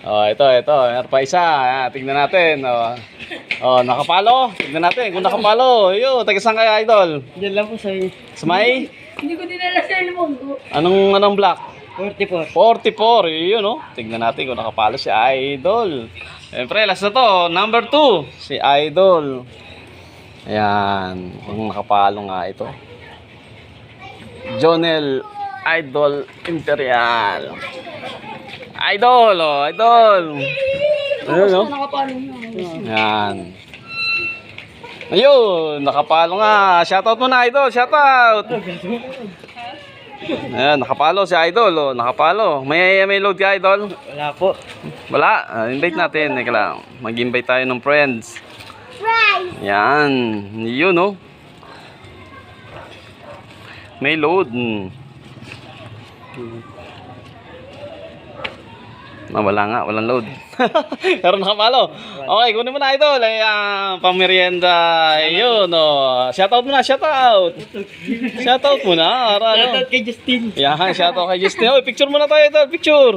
Oh, ito. Meron pa isa. Tingnan natin. Nakapalo. Tingnan natin kung nakapalo. Yo, taga saan kaya, idol? Diyan lang po sa Smay? Hindi ko dinala sa cellphone ko. Anong block? 44. 44. Yun, no? Tingnan natin kung nakapalo si Idol. Siyempre, last na to. Number 2. Si Idol. Ayan. Kung nakapalo nga ito. Jonel Idol Imperial. Idol, Idol. Ayun, no? Nakapalo na. Ayan. Ayun, nakapalo nga. Shoutout mo na, Idol. Shoutout. Ayan, nakapalo si Idol. Nakapalo. May load ka, Idol? Wala po. Wala. Invite natin. Eka lang. Mag-invite tayo ng friends. Yan. Yun, no? May load. Wala nga. Walang load. Pero nakapalo. Okay, kunin mo na, Idol. Ay, pamerienda. Yun, no? Shoutout mo na. Shoutout. Shoutout mo na. Ano? Shoutout kay Justin. Yan, shoutout kay Justin. Oy, picture muna tayo, Idol. Picture.